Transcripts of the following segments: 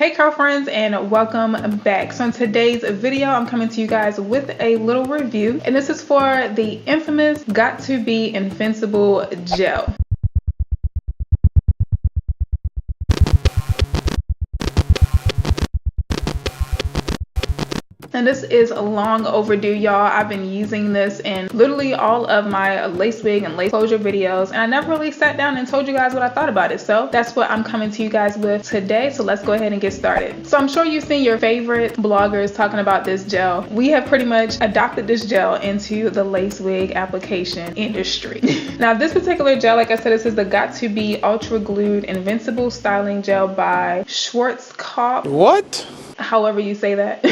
Hey girlfriends, and welcome back. So in today's video I'm coming to you guys with a little review, and this is for the infamous GOT2B Invincible gel. And this is long overdue, y'all. I've been using this in literally all of my lace wig and lace closure videos, and I never really sat down and told you guys what I thought about it. So that's what I'm coming to you guys with today. So let's go ahead and get started. So I'm sure you've seen your favorite bloggers talking about this gel. We have pretty much adopted this gel into the lace wig application industry. Now this particular gel, like I said, this is the GOT2B Ultra Glued Invincible Styling Gel by Schwarzkopf. What? However you say that.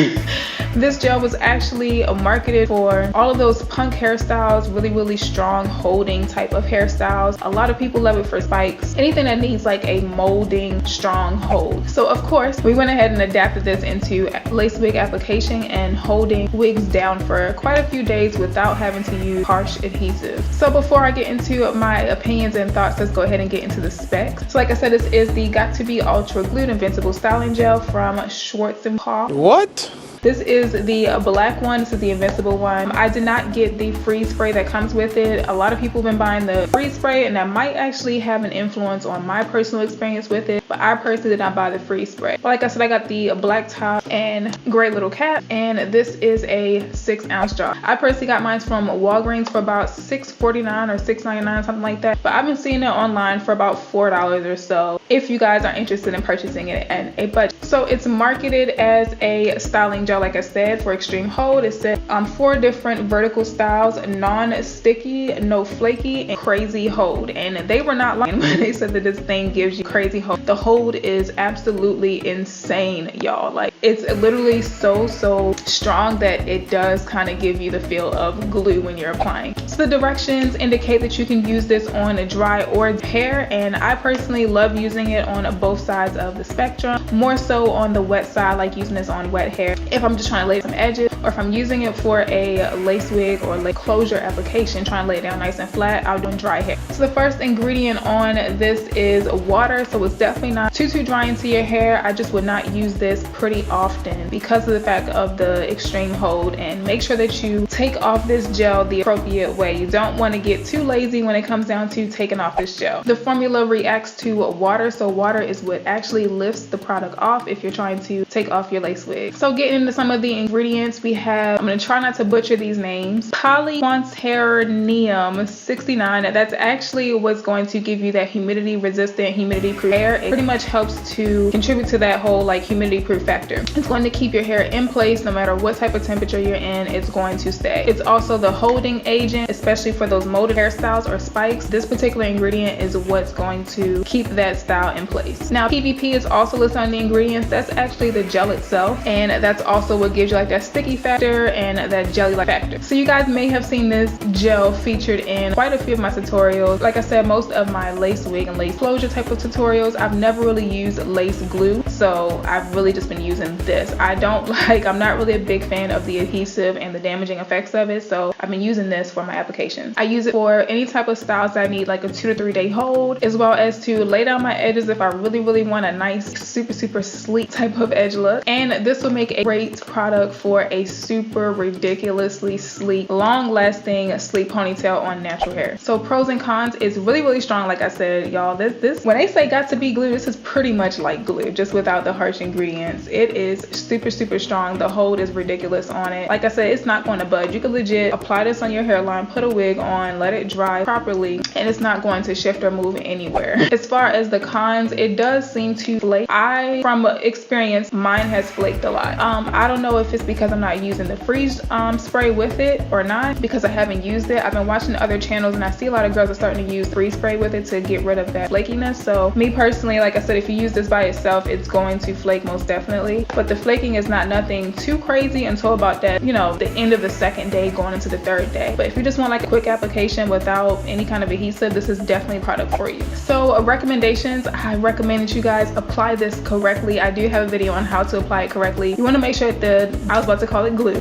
This gel was actually marketed for all of those punk hairstyles, really strong holding type of hairstyles. A lot of people love it for spikes, anything that needs like a molding strong hold. So of course we went ahead and adapted this into lace wig application and holding wigs down for quite a few days without having to use harsh adhesive. So before I get into my opinions and thoughts, let's go ahead and get into the specs. So like I said, this is the GOT2B Ultra Glued Invincible Styling Gel from Schwarzkopf. What? This is the black one. This is the Invincible one. I did not get the freeze spray that comes with it. A lot of people have been buying the freeze spray, and that might actually have an influence on my personal experience with it, but I personally did not buy the freeze spray. But like I said, I got the black top and gray little cap, and this is a 6-ounce jar. I personally got mine from Walgreens for about $6.49 or $6.99, something like that, but I've been seeing it online for about $4 or so if you guys are interested in purchasing it at a budget. So it's marketed as a styling gel, like I said, for extreme hold. It said 4 different vertical styles: non-sticky, no flaky, and crazy hold. And they were not lying when they said that this thing gives you crazy hold. The hold is absolutely insane, y'all. Like, it's literally so strong that it does kind of give you the feel of glue when you're applying. So the directions indicate that you can use this on dry or hair, and I personally love using it on both sides of the spectrum. More so on the wet side, like using this on wet hair if I'm just trying to lay some edges, or if I'm using it for a lace wig or lace closure application, trying to lay it down nice and flat, I'll do dry hair. So the first ingredient on this is water, so it's definitely not too dry into your hair. I just would not use this pretty often because of the fact of the extreme hold, and make sure that you take off this gel the appropriate way. You don't want to get too lazy when it comes down to taking off this gel. The formula reacts to water, so water is what actually lifts the product off if you're trying to take off your lace wig. So getting into some of the ingredients, we have, I'm going to try not to butcher these names, polyquanternium 69. That's actually what's going to give you that humidity resistant, humidity proof hair. It pretty much helps to contribute to that whole like humidity proof factor. It's going to keep your hair in place no matter what type of temperature you're in. It's going to stay. It's also the holding agent, especially for those molded hairstyles or spikes. This particular ingredient is what's going to keep that style in place. Now PVP is also listed on the ingredients. That's actually the gel itself, and that's also what gives you like that sticky factor and that jelly-like factor. So you guys may have seen this gel featured in quite a few of my tutorials. Like I said, most of my lace wig and lace closure type of tutorials, I've never really used lace glue, so I've really just been using this. I'm not really a big fan of the adhesive and the damaging effects of it, so I've been using this for my applications. I use it for any type of styles that I need like a 2 to 3 day hold, as well as to lay down my edges if I really want a nice super sleek type of edge look. And this will make a great product for a super ridiculously sleek, long-lasting sleek ponytail on natural hair. So pros and cons is really strong. Like I said, y'all, this when they say GOT2B glue, this is pretty much like glue, just without the harsh ingredients. It is super strong. The hold is ridiculous on it. Like I said, it's not going to budge. You could legit apply this on your hairline, put a wig on, let it dry properly, and it's not going to shift or move anywhere. As far as the cons, it does seem to flake. From experience, mine has flaked a lot. I don't know if it's because I'm not using the freeze spray with it or not, because I haven't used it. I've been watching other channels and I see a lot of girls are starting to use freeze spray with it to get rid of that flakiness. So me personally, like I said, if you use this by itself, it's going to flake most definitely, but the flaking is not nothing too crazy until about that, you know, the end of the 2nd day going into the 3rd day. But if you just want like a quick application without any kind of adhesive, this is definitely a product for you. So recommendations, I recommend that you guys apply this correctly. I do have a video on how to apply it correctly. You want to make sure that I was about to call it it glue.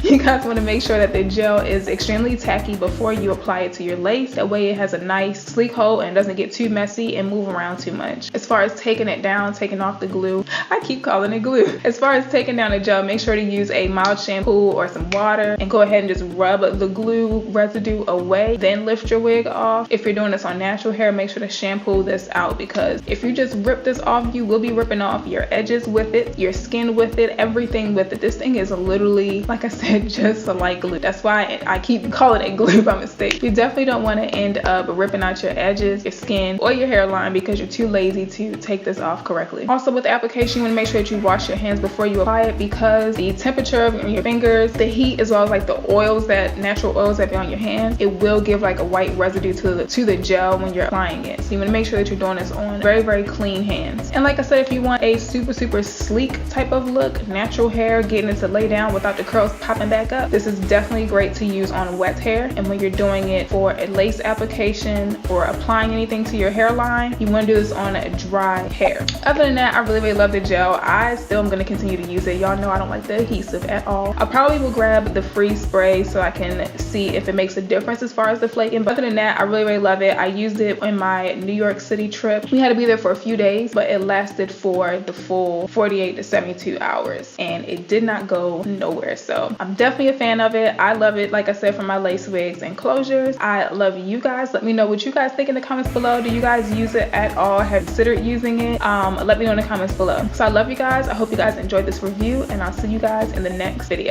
You guys want to make sure that the gel is extremely tacky before you apply it to your lace. That way it has a nice sleek hold and doesn't get too messy and move around too much. As far as taking it down, taking off the glue, I keep calling it glue. As far as taking down the gel, make sure to use a mild shampoo or some water and go ahead and just rub the glue residue away, then lift your wig off. If you're doing this on natural hair, make sure to shampoo this out, because if you just rip this off, you will be ripping off your edges with it, your skin with it, everything with it. This thing is literally, like I said, just like glue. That's why I keep calling it glue by mistake. You definitely don't want to end up ripping out your edges, your skin, or your hairline because you're too lazy to take this off correctly. Also, with the application, you want to make sure that you wash your hands before you apply it, because the temperature of your fingers, the heat, as well as like the oils, that natural oils that be on your hands, it will give like a white residue to the gel when you're applying it. So you want to make sure that you're doing this on very, very clean hands. And like I said, if you want a super, super sleek type of look, natural hair, getting it to lay down without the curls popping back up, this is definitely great to use on wet hair. And when you're doing it for a lace application or applying anything to your hairline, you want to do this on dry hair. Other than that, I really, really love the gel. I still am going to continue to use it. Y'all know I don't like the adhesive at all. I probably will grab the free spray so I can see if it makes a difference as far as the flaking. But other than that, I really, really love it. I used it in my New York City trip. We had to be there for a few days, but it lasted for the full 48 to 72 hours and it did not go nowhere. So I'm definitely a fan of it. I love it, like I said, for my lace wigs and closures. I love you guys. Let me know what you guys think in the comments below. Do you guys use it at all? Have you considered using it? Let me know in the comments below. So I love you guys. I hope you guys enjoyed this review and I'll see you guys in the next video.